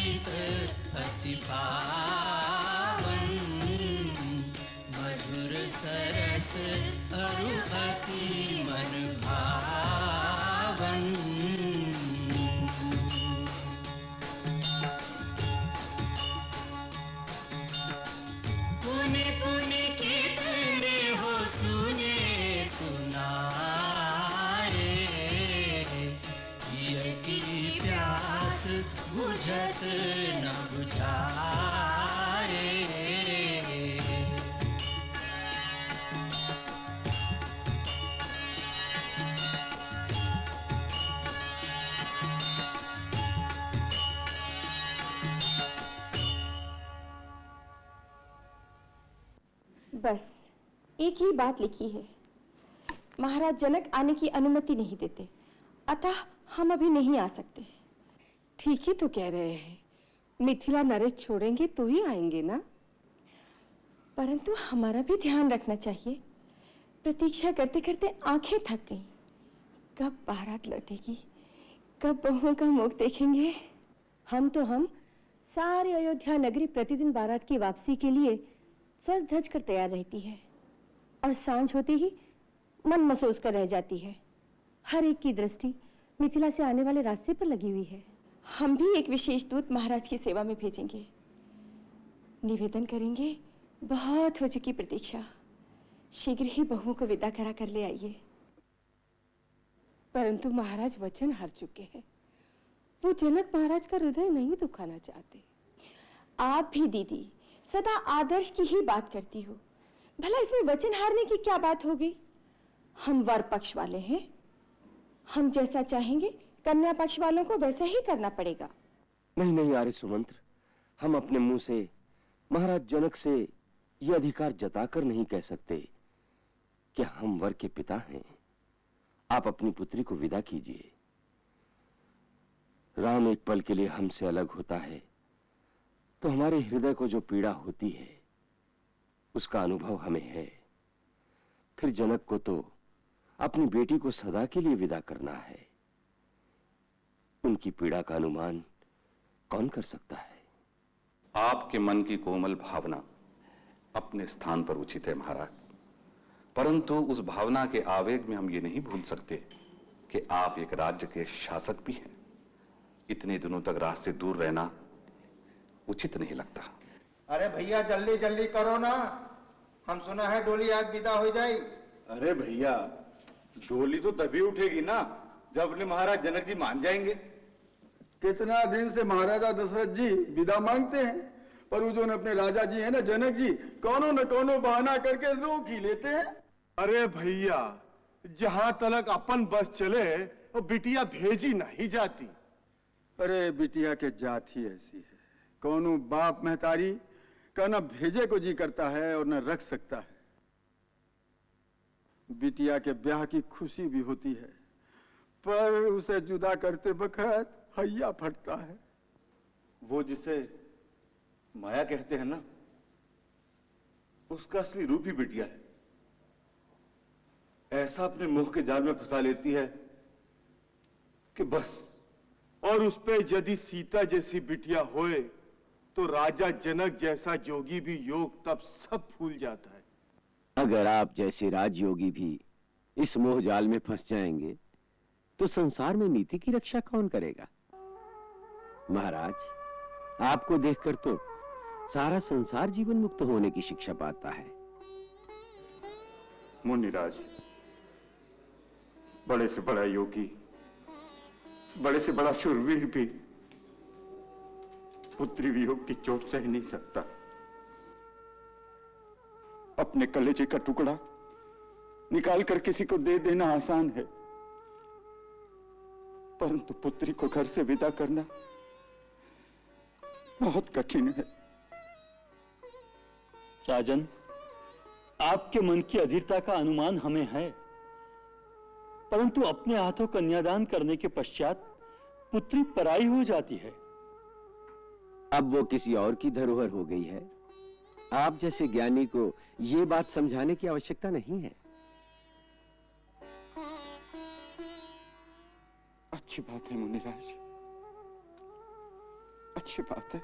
गीत अति पावन, मधुर सरस अरु अति मन भावन। पुनि पुनि कितने हो सुने सुनाए, ये की प्यास बुझत न बुझाए। बस एक ही बात लिखी है, महाराज जनक आने की अनुमति नहीं देते, अतः हम अभी नहीं आ सकते। ठीक ही तो कह रहे हैं, मिथिला नरेश छोड़ेंगे तो ही आएंगे ना। परंतु हमारा भी ध्यान रखना चाहिए, प्रतीक्षा करते करते आंखें थक गईं। कब बारात लौटेगी, कब बहुओं का मुख देखेंगे। हम सारी अयोध्या नगरी प्रतिदिन बारात की वापसी के लिए सज धज कर तैयार रहती है, और सांझ होते ही मन महसूस कर रह जाती है। हर एक की दृष्टि मिथिला से आने वाले रास्ते पर लगी हुई है। हम भी एक विशेष दूत महाराज की सेवा में भेजेंगे, निवेदन करेंगे, बहुत हो चुकी प्रतीक्षा, शीघ्र ही बहुओं को विदा करा कर ले आइए। परंतु महाराज वचन हार चुके हैं, वो जनक महाराज का हृदय नहीं दुखाना चाहते। आप भी दीदी सदा आदर्श की ही बात करती हो, भला इसमें वचन हारने की क्या बात होगी। हम वर पक्ष वाले हैं, हम जैसा चाहेंगे कन्या पक्ष वालों को वैसा ही करना पड़ेगा। नहीं नहीं आर्य सुमंत्र, हम अपने मुंह से महाराज जनक से यह अधिकार जताकर नहीं कह सकते कि हम वर के पिता हैं। आप अपनी पुत्री को विदा कीजिए। राम एक पल के लिए हमसे अलग होता है तो हमारे हृदय को जो पीड़ा होती है उसका अनुभव हमें है। फिर जनक को तो अपनी बेटी को सदा के लिए विदा करना है। उनकी पीड़ा का अनुमान कौन कर सकता है? आपके मन की कोमल भावना अपने स्थान पर उचित है महाराज, परंतु उस भावना के आवेग में हम ये नहीं भूल सकते कि आप एक राज्य के शासक भी हैं। इतने दिनों तक राज से दूर रहना उचित नहीं लगता। अरे भैया जल्दी जल्दी करो ना, हम सुना है डोली आज विदा हो जाए। अरे भैया डोली तो तभी उठेगी ना जब अपने महाराज जनक जी मान जाएंगे। कितना दिन से महाराजा दशरथ जी विदा मांगते हैं, पर वो जो अपने राजा जी है ना जनक जी, कोनो न कोनो बहाना करके रोक ही लेते हैं। अरे भैया जहां तलक अपन बस चले वो बिटिया भेजी नहीं जाती। अरे बिटिया के जात ही ऐसी है, कोनो बाप महतारी का न भेजे को जी करता है और न रख सकता है। बिटिया के ब्याह की खुशी भी होती है, पर उसे जुदा करते वक्त हैया फटता है। वो जिसे माया कहते हैं ना, उसका असली रूप ही बिटिया है। ऐसा अपने मुंह के जाल में फंसा लेती है कि बस। और उस पे यदि सीता जैसी बिटिया होए तो राजा जनक जैसा जोगी भी योग तब सब भूल जाता है। अगर आप जैसे राजयोगी भी इस मोह जाल में फंस जाएंगे तो संसार में नीति की रक्षा कौन करेगा? महाराज, आपको देखकर तो सारा संसार जीवन मुक्त होने की शिक्षा पाता है। मुनिराज, बड़े से बड़ा योगी, बड़े से बड़ा शूरवीर भी पुत्री वियोग की चोट सह नहीं सकता। अपने कलेजे का टुकड़ा निकाल कर किसी को दे देना आसान है, परंतु पुत्री को घर से विदा करना बहुत कठिन है। राजन, आपके मन की अधीरता का अनुमान हमें है, परंतु अपने हाथों कन्यादान करने के पश्चात पुत्री पराई हो जाती है। अब वो किसी और की धरोहर हो गई है। आप जैसे ज्ञानी को ये बात समझाने की आवश्यकता नहीं है। अच्छी बात है मुनिराज, अच्छी बात है।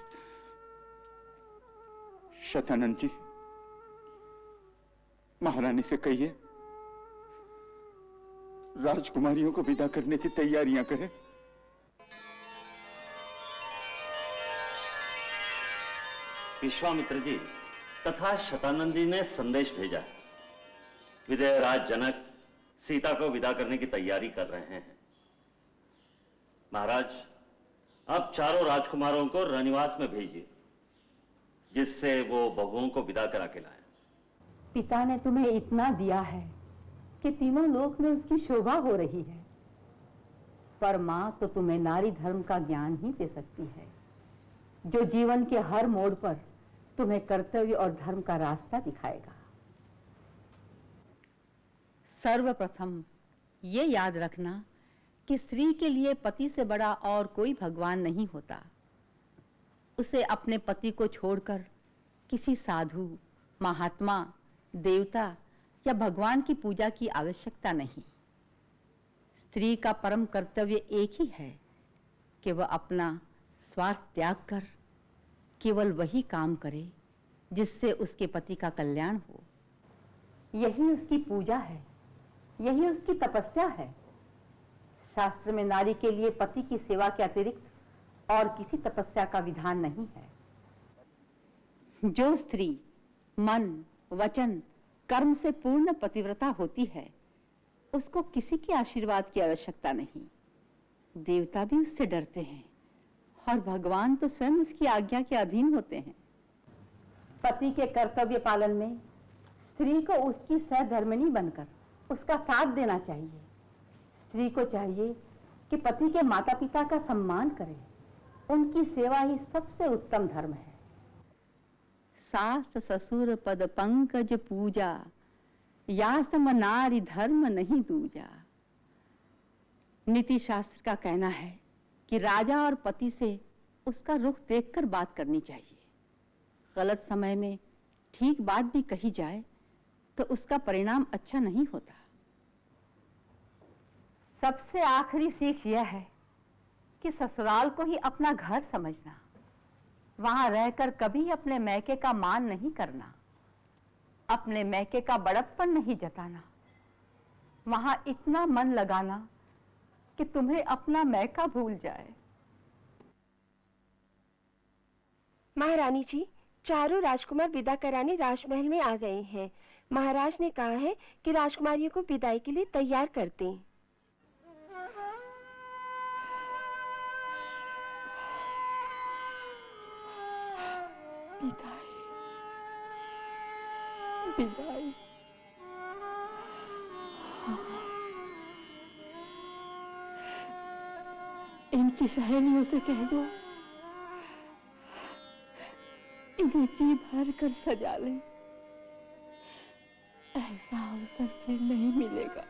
शतानंद जी, महारानी से कहिए राजकुमारियों को विदा करने की तैयारियां करें। विश्वामित्र जी तथा शतानंद जी ने संदेश भेजा है। विदेहराज जनक सीता को विदा करने की तैयारी कर रहे हैं। महाराज, आप चारों राजकुमारों को रनिवास में भेजिए, जिससे वो बहुओं को विदा करा के लाए। पिता ने तुम्हें इतना दिया है कि तीनों लोक में उसकी शोभा हो रही है, पर मां तो तुम्हें नारी धर्म का ज्ञान ही दे सकती है, जो जीवन के हर मोड़ पर तुम्हें कर्तव्य और धर्म का रास्ता दिखाएगा। सर्वप्रथम ये याद रखना कि स्त्री के लिए पति से बड़ा और कोई भगवान नहीं होता। उसे अपने पति को छोड़कर किसी साधु, महात्मा, देवता या भगवान की पूजा की आवश्यकता नहीं। स्त्री का परम कर्तव्य एक ही है कि वह अपना स्वार्थ त्याग कर केवल वही काम करे जिससे उसके पति का कल्याण हो। यही उसकी पूजा है, यही उसकी तपस्या है। शास्त्र में नारी के लिए पति की सेवा के अतिरिक्त और किसी तपस्या का विधान नहीं है। जो स्त्री मन, वचन, कर्म से पूर्ण पतिव्रता होती है, उसको किसी के आशीर्वाद की आवश्यकता नहीं। देवता भी उससे डरते हैं और भगवान तो स्वयं उसकी आज्ञा के अधीन होते हैं। पति के कर्तव्य पालन में स्त्री को उसकी सहधर्मिणी बनकर उसका साथ देना चाहिए। स्त्री को चाहिए कि पति के माता पिता का सम्मान करे, उनकी सेवा ही सबसे उत्तम धर्म है। सास ससुर पद पंकज पूजा, या सम नारी धर्म नहीं दूजा। नीति शास्त्र का कहना है कि राजा और पति से उसका रुख देखकर बात करनी चाहिए। गलत समय में ठीक बात भी कही जाए तो उसका परिणाम अच्छा नहीं होता। सबसे आखिरी सीख यह है कि ससुराल को ही अपना घर समझना, वहां रहकर कभी अपने मैके का मान नहीं करना, अपने मैके का बड़प्पन नहीं जताना, वहां इतना मन लगाना कि तुम्हें अपना मैका भूल जाए। महारानी जी, चारों राजकुमार विदा कराने राजमहल में आ गए हैं। महाराज ने कहा है कि राजकुमारियों को विदाई के लिए तैयार कर दें। विदाई, विदाई। इनकी सहेलियों से कह दो इन्हें जी भर कर सजा ले, ऐसा अवसर फिर नहीं मिलेगा।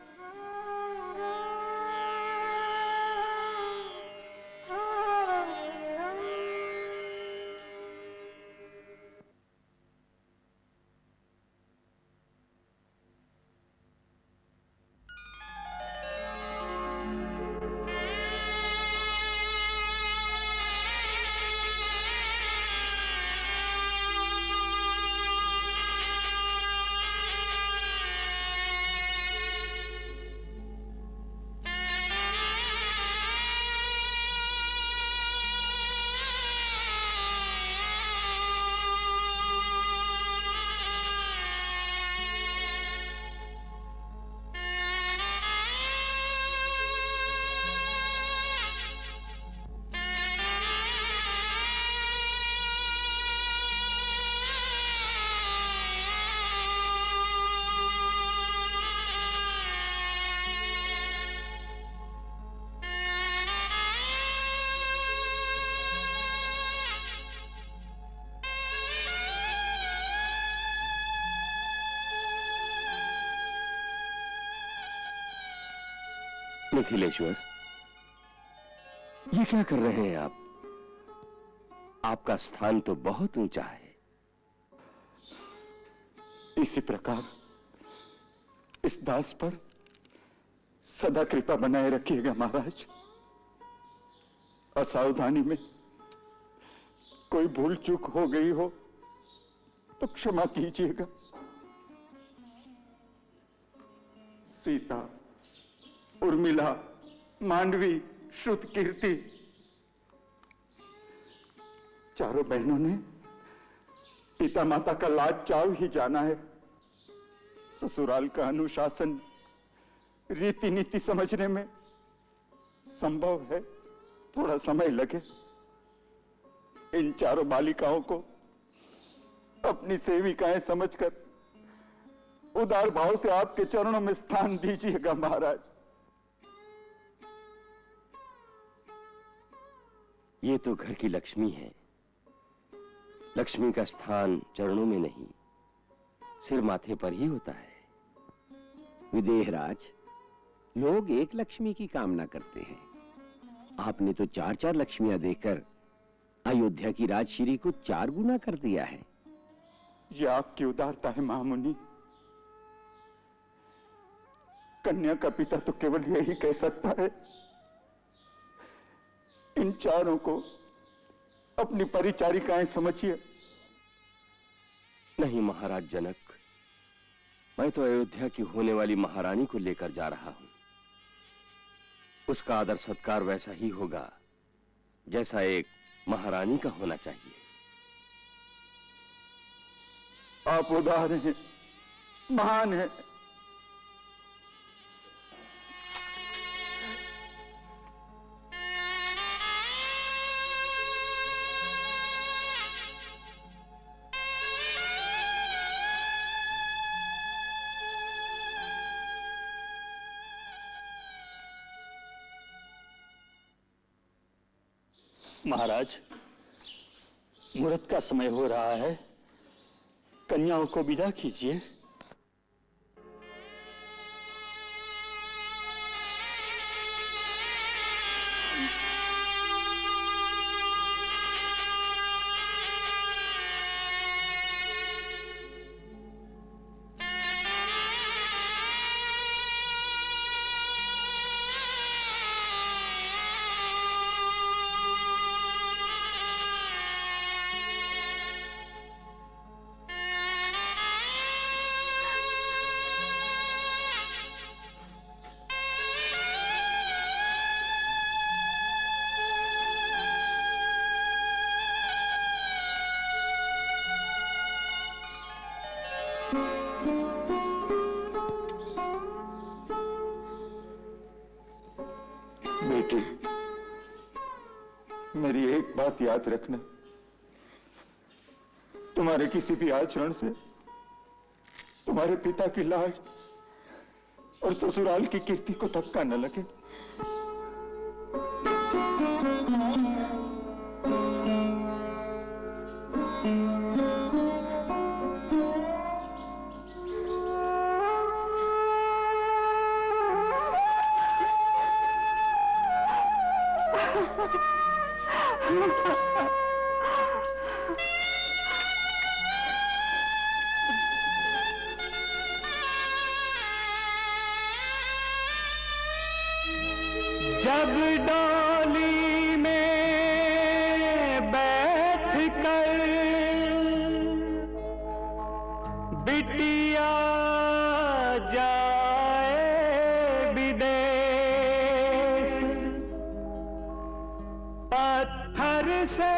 मिथिलेश्वर, ये क्या कर रहे हैं आप? आपका स्थान तो बहुत ऊंचा है। इसी प्रकार इस दास पर सदा कृपा बनाए रखिएगा महाराज। असावधानी में कोई भूल चूक हो गई हो तो क्षमा कीजिएगा। सीता, उर्मिला, मांडवी, श्रुतकीर्ति, चारों बहनों ने पिता माता का लाड चाव ही जाना है। ससुराल का अनुशासन, रीति नीति समझने में संभव है थोड़ा समय लगे। इन चारों बालिकाओं को अपनी सेविकाएं समझकर उदार भाव से आपके चरणों में स्थान दीजिएगा महाराज। ये तो घर की लक्ष्मी है। लक्ष्मी का स्थान चरणों में नहीं, सिर माथे पर ही होता है। विदेहराज, लोग एक लक्ष्मी की कामना करते हैं, आपने तो 4-4 लक्ष्मियां देकर अयोध्या की राजश्री को 4 गुना कर दिया है। यह आपकी उदारता है महामुनि। कन्या का पिता तो केवल यही कह सकता है, इन चारों को अपनी परिचारिकाएं समझिए। नहीं महाराज जनक, मैं तो अयोध्या की होने वाली महारानी को लेकर जा रहा हूं। उसका आदर सत्कार वैसा ही होगा जैसा एक महारानी का होना चाहिए। आप उदार हैं, महान हैं। महाराज, मुहूर्त का समय हो रहा है, कन्याओं को विदा कीजिए। बेटी, मेरी एक बात याद रखना, तुम्हारे किसी भी आचरण से तुम्हारे पिता की लाज और ससुराल की कीर्ति को धक्का न लगे। जब डोली में बैठ कर बिटिया जाए विदेश, पत्थर से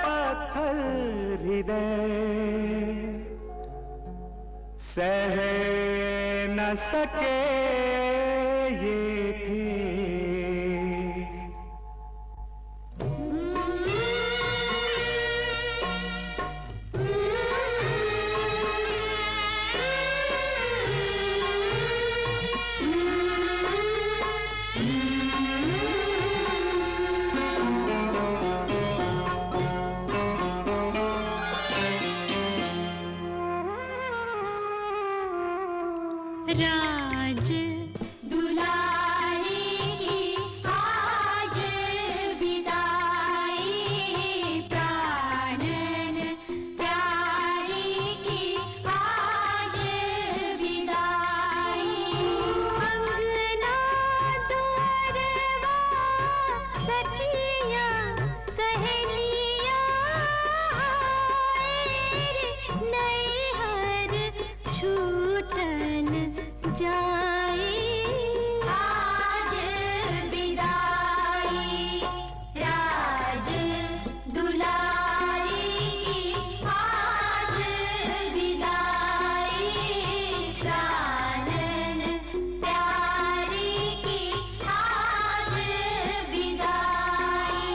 पत्थर हृदय सह न सके ये ठेस। राज राज दुलारी की आज विदाई, प्राणन प्यारी की आज विदाई।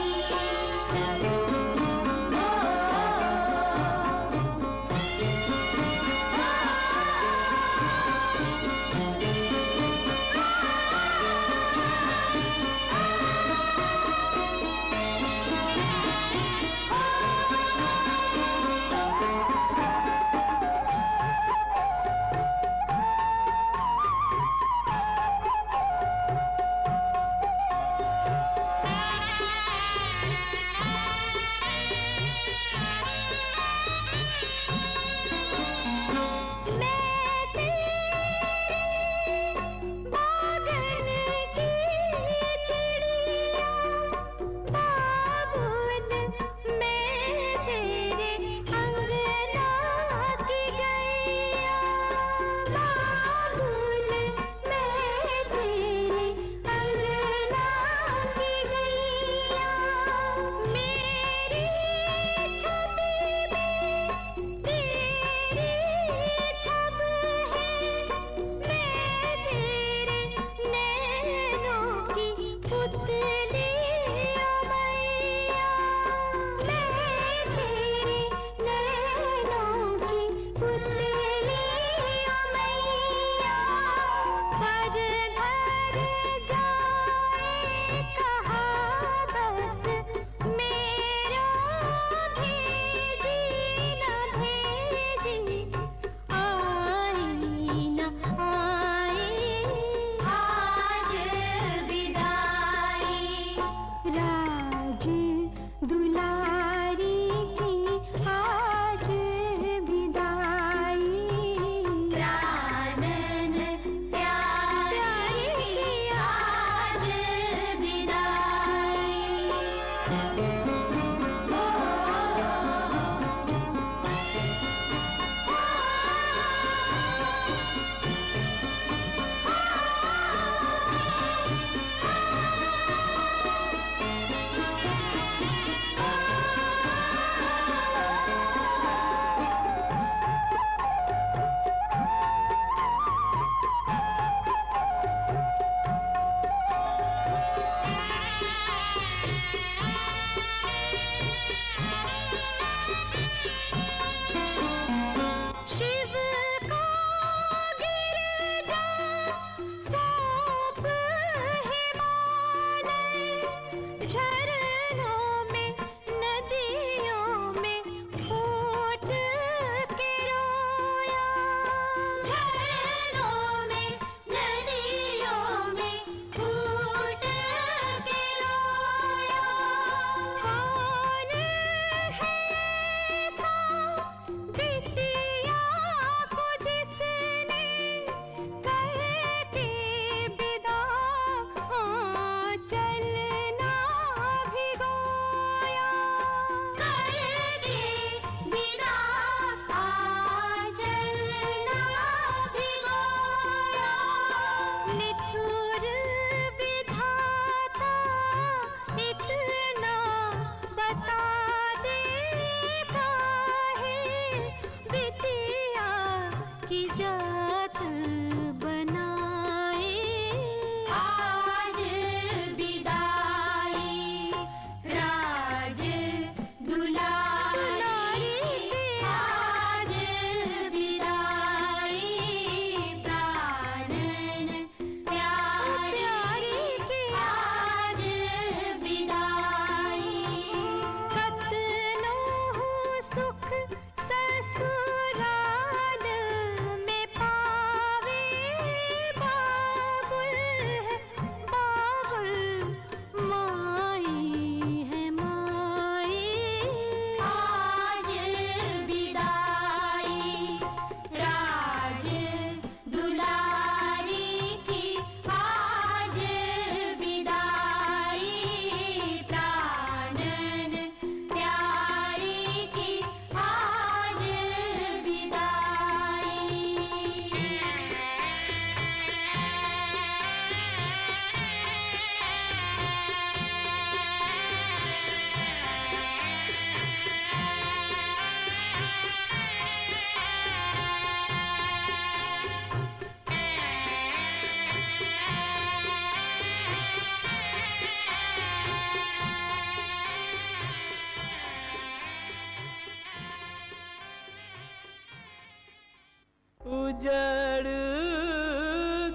उजड़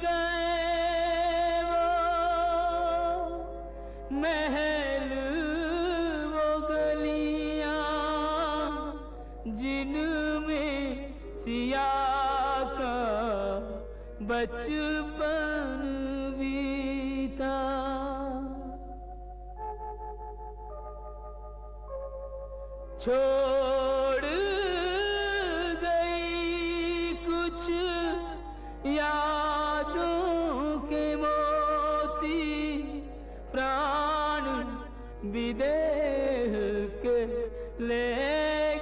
गए वो महल वो गलियां जिनमें सिया का बचपन बीता। छोड़ गई कुछ यादों के मोती प्राण विदेह के ले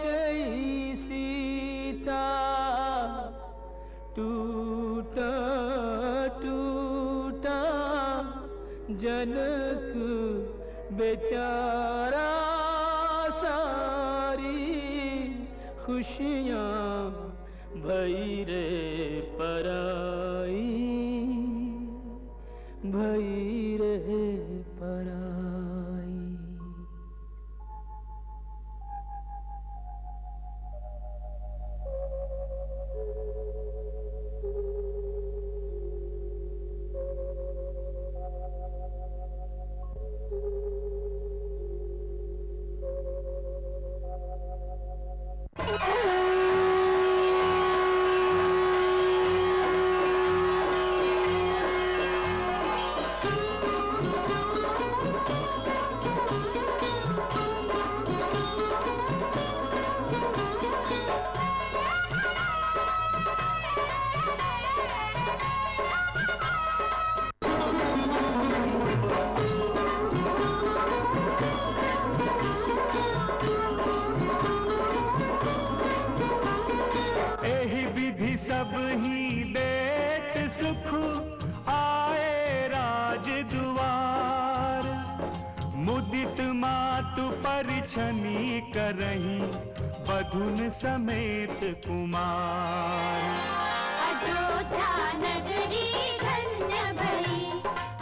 गई सीता। टूटा टूटा जनक बेचारा खुशियाँ भई रे पराई, भई रे पराई। सब ही देत सुख आए राजद्वार। मुदित मातु परिछनी करही बधुन समेत कुमार। अयोध्या नगरी धन्य भई,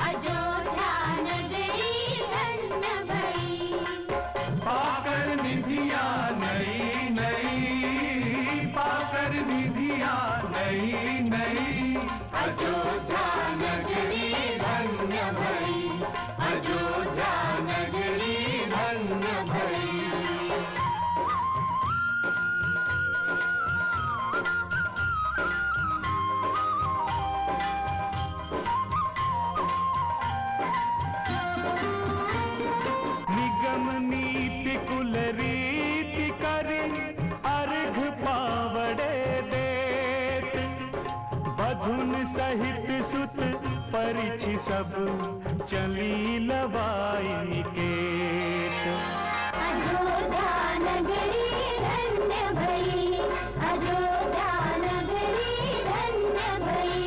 अयोध्या नगरी धन्य भई। पाकर निधिया नई नई, पाकर निधिया नई नई। अयोध्या नगरी धन्य भई, अयोध्या नगरी धन्य भई। निगम नीति कुल रीति करे अर्घ पावड़े देत। बधुन सहित सुत परिछि सब चली लवाई निकेत। अयोध्या नगरी धन्य भई, अयोध्या नगरी धन्य भई।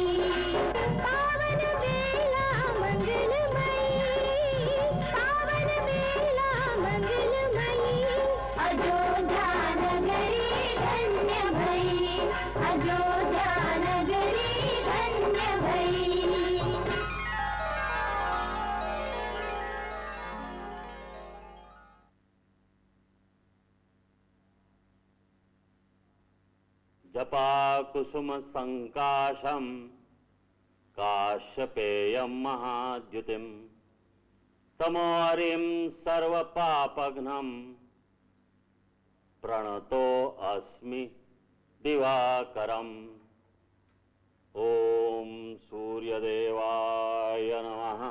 पावन बेला मंगलमयी, पावन बेला मंगलमयी। अयोध्या नगरी धन्य भई, अयोध्या नगरी धन्य भई। जपा कुसुम संकाशम काश्यपेयं महाद्युतिम तमोहरिं सर्वपापघ्नं प्रणतो अस्मि दिवाकरम्। ओम सूर्यदेवाय नमः।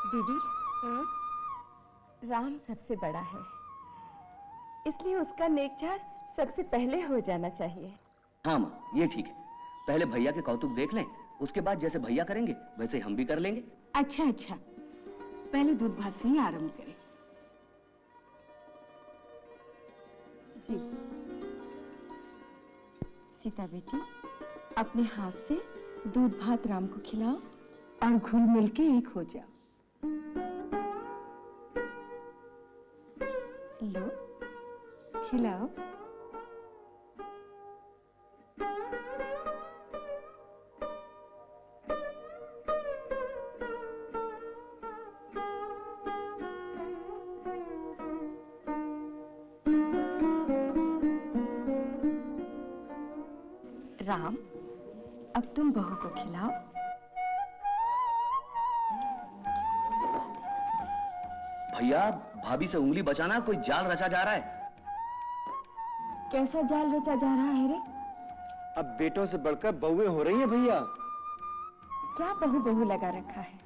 दीदी, राम सबसे बड़ा है, इसलिए उसका नेकचार सबसे पहले हो जाना चाहिए। हाँ माँ, ये ठीक है। पहले भैया के कौतुक देख लें, उसके बाद जैसे भैया करेंगे वैसे हम भी कर लेंगे। अच्छा अच्छा, पहले दूध भात से ही आरंभ करें। जी। सीता बेटी, अपने हाथ से दूध भात राम को खिलाओ और घुल मिल के एक हो जाओ। लो, खिलाओ। राम, अब तुम बहू को खिलाओ। भैया, भाभी से उंगली बचाना, कोई जाल रचा जा रहा है। कैसा जाल रचा जा रहा है रे? अब बेटों से बढ़कर बहुएं हो रही हैं भैया। क्या बहू बहू लगा रखा है?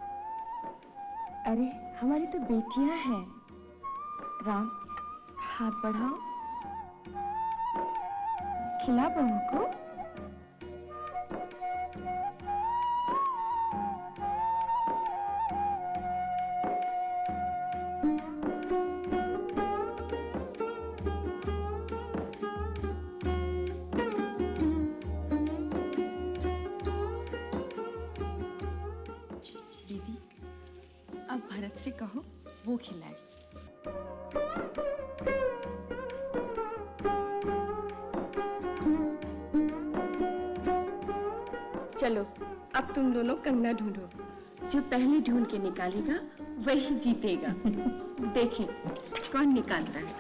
अरे हमारी तो बेटियां हैं। राम, हाथ बढ़ाओ, खिला बहू को। दीदी, अब भरत से कहो वो खिलाए। चलो, अब तुम दोनों कंगना ढूंढो। जो पहले ढूंढ के निकालेगा वही जीतेगा। देखें कौन निकालता है।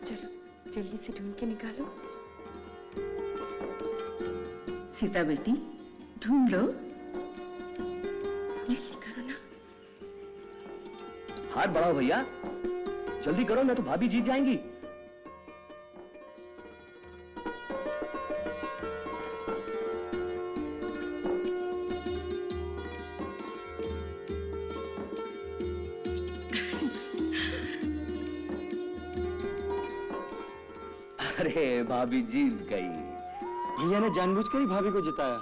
चलो जल्दी से ढूंढ के निकालो। सीता बेटी, ढूंढ लो, जल्दी करो ना। हाथ बढ़ाओ भैया, जल्दी करो, ना तो भाभी जीत जाएंगी। अरे भाभी जीत गई। भैया ने जानबूझकर ही भाभी को जिताया।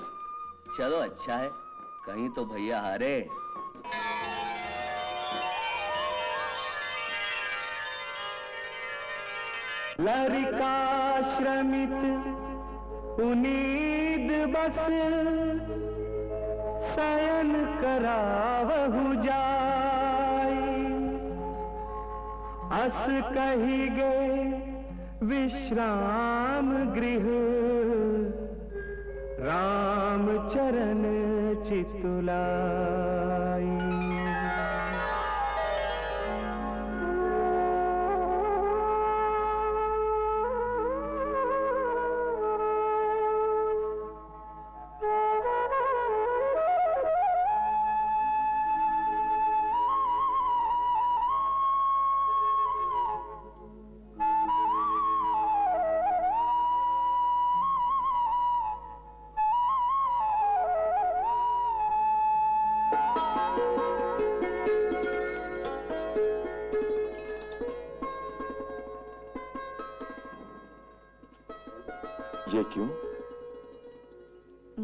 चलो अच्छा है, कहीं तो भैया हारे। लरिका श्रमित उनीद बस शयन करावहु जाई। अस कही गे विश्राम गृह राम चरण चितुलाई। ये क्यों?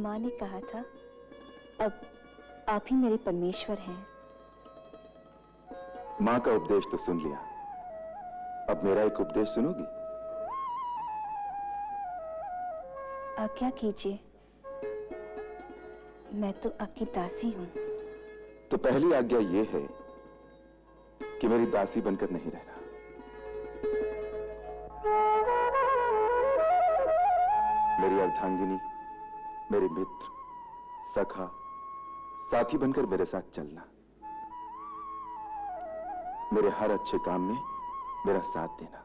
माँ ने कहा था अब आप ही मेरे परमेश्वर हैं। माँ का उपदेश तो सुन लिया, अब मेरा एक उपदेश सुनोगी? आज्ञा कीजिए, मैं तो आपकी दासी हूँ। तो पहली आज्ञा ये है कि मेरी दासी बनकर नहीं रहना। मेरी अर्धांगिनी, मेरे मित्र, सखा, साथी बनकर मेरे साथ चलना। मेरे हर अच्छे काम में मेरा साथ देना।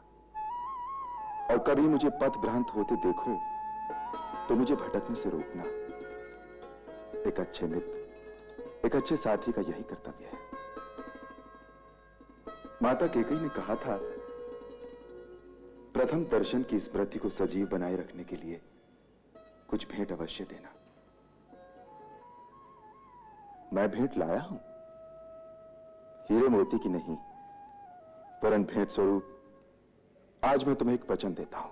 और कभी मुझे पथ भ्रांत होते देखो तो मुझे भटकने से रोकना। एक अच्छे मित्र, एक अच्छे साथी का यही कर्तव्य है। माता कैकेयी ने कहा था, प्रथम दर्शन की स्मृति को सजीव बनाए रखने के लिए कुछ भेंट अवश्य देना। मैं भेंट लाया हूं, हीरे मोती की नहीं, वरन भेंट स्वरूप आज मैं तुम्हें एक वचन देता हूं।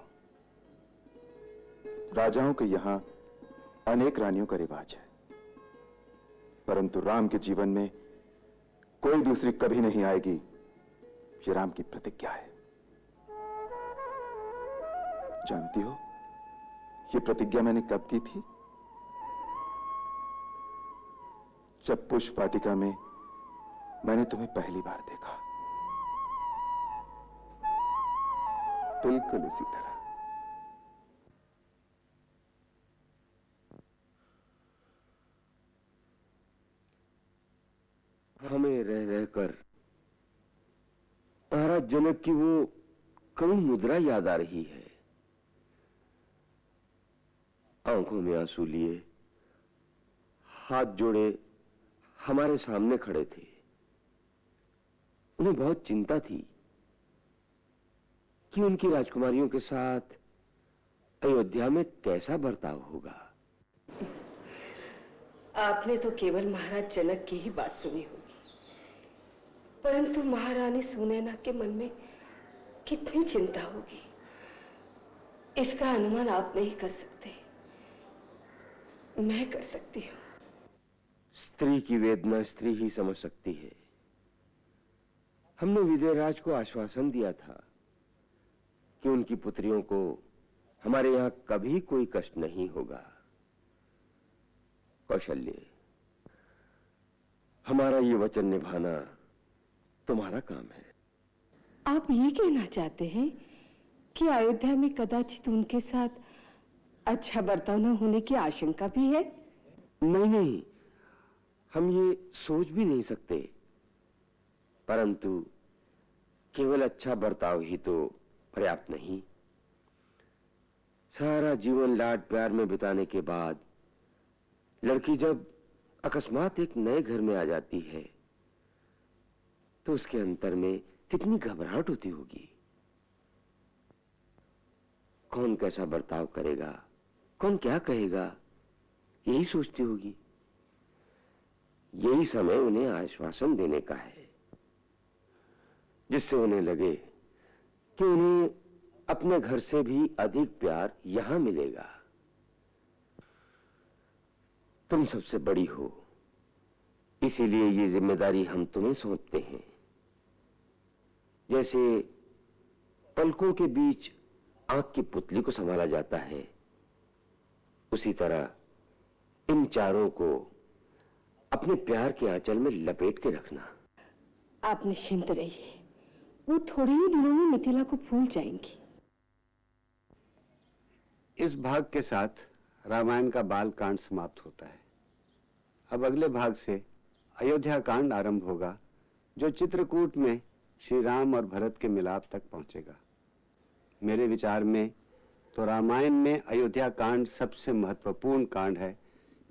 राजाओं के यहां अनेक रानियों का रिवाज है, परंतु राम के जीवन में कोई दूसरी कभी नहीं आएगी, ये राम की प्रतिज्ञा है। जानती हो ये प्रतिज्ञा मैंने कब की थी? जब पुष्प वाटिका में मैंने तुम्हें पहली बार देखा, बिल्कुल इसी तरह। हमें रह रहकर महाराज जनक की वो करुण मुद्रा याद आ रही है। आंखों में आंसू लिए, हाथ जोड़े हमारे सामने खड़े थे। उन्हें बहुत चिंता थी कि उनकी राजकुमारियों के साथ अयोध्या में कैसा बर्ताव होगा। आपने तो केवल महाराज जनक की ही बात सुनी होगी, परंतु महारानी सुनैना के मन में कितनी चिंता होगी, इसका अनुमान आप नहीं कर सकते, मैं कर सकती हूँ। स्त्री की वेदना स्त्री ही समझ सकती है। हमने विजयराज को आश्वासन दिया था कि उनकी पुत्रियों को हमारे यहाँ कभी कोई कष्ट नहीं होगा। कौशल्य, हमारा ये वचन निभाना तुम्हारा काम है। आप ये कहना चाहते हैं कि अयोध्या में कदाचित उनके साथ अच्छा बर्ताव न होने की आशंका भी है? नहीं, हम ये सोच भी नहीं सकते, परंतु केवल अच्छा बर्ताव ही तो पर्याप्त नहीं। सारा जीवन लाड प्यार में बिताने के बाद लड़की जब अकस्मात एक नए घर में आ जाती है तो उसके अंतर में कितनी घबराहट होती होगी। कौन कैसा बर्ताव करेगा, कौन क्या कहेगा, यही सोचती होगी। यही समय उन्हें आश्वासन देने का है, जिससे उन्हें लगे कि उन्हें अपने घर से भी अधिक प्यार यहां मिलेगा। तुम सबसे बड़ी हो, इसीलिए ये जिम्मेदारी हम तुम्हें सौंपते हैं। जैसे पलकों के बीच आंख की पुतली को संभाला जाता है, उसी तरह इन चारों को अपने प्यार के आंचल में लपेट के रखना। आप निश्चिंत रहिए, वो थोड़े ही दिनों में मिथिला को भूल जाएंगी। इस भाग के साथ रामायण का बाल कांड समाप्त होता है। अब अगले भाग से अयोध्या कांड आरंभ होगा, जो चित्रकूट में श्री राम और भरत के मिलाप तक पहुंचेगा। मेरे विचार में तो रामायण में अयोध्या कांड सबसे महत्वपूर्ण कांड है,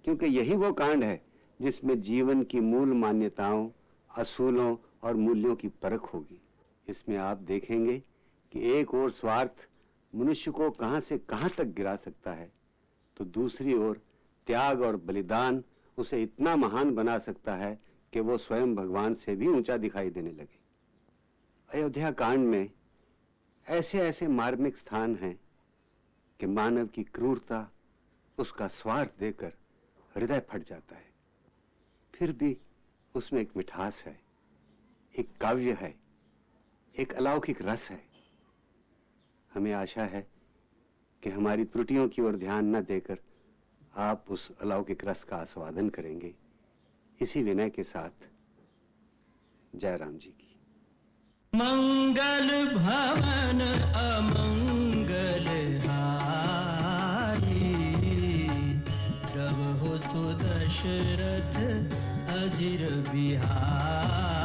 क्योंकि यही वो कांड है जिसमें जीवन की मूल मान्यताओं, असूलों और मूल्यों की परख होगी। इसमें आप देखेंगे कि एक ओर स्वार्थ मनुष्य को कहां से कहां तक गिरा सकता है, तो दूसरी ओर त्याग और बलिदान उसे इतना महान बना सकता है कि वो स्वयं भगवान से भी ऊंचा दिखाई देने लगे। अयोध्या कांड में ऐसे ऐसे मार्मिक स्थान हैं कि मानव की क्रूरता, उसका स्वार्थ देकर हृदय फट जाता है। फिर भी उसमें एक मिठास है, एक काव्य है, एक अलौकिक रस है। हमें आशा है कि हमारी त्रुटियों की ओर ध्यान न देकर आप उस अलौकिक रस का आस्वादन करेंगे। इसी विनय के साथ जय राम जी की। मंगल भवन अमंगल हारी, प्रभु हो सुदशरथ अजिर बिहारी।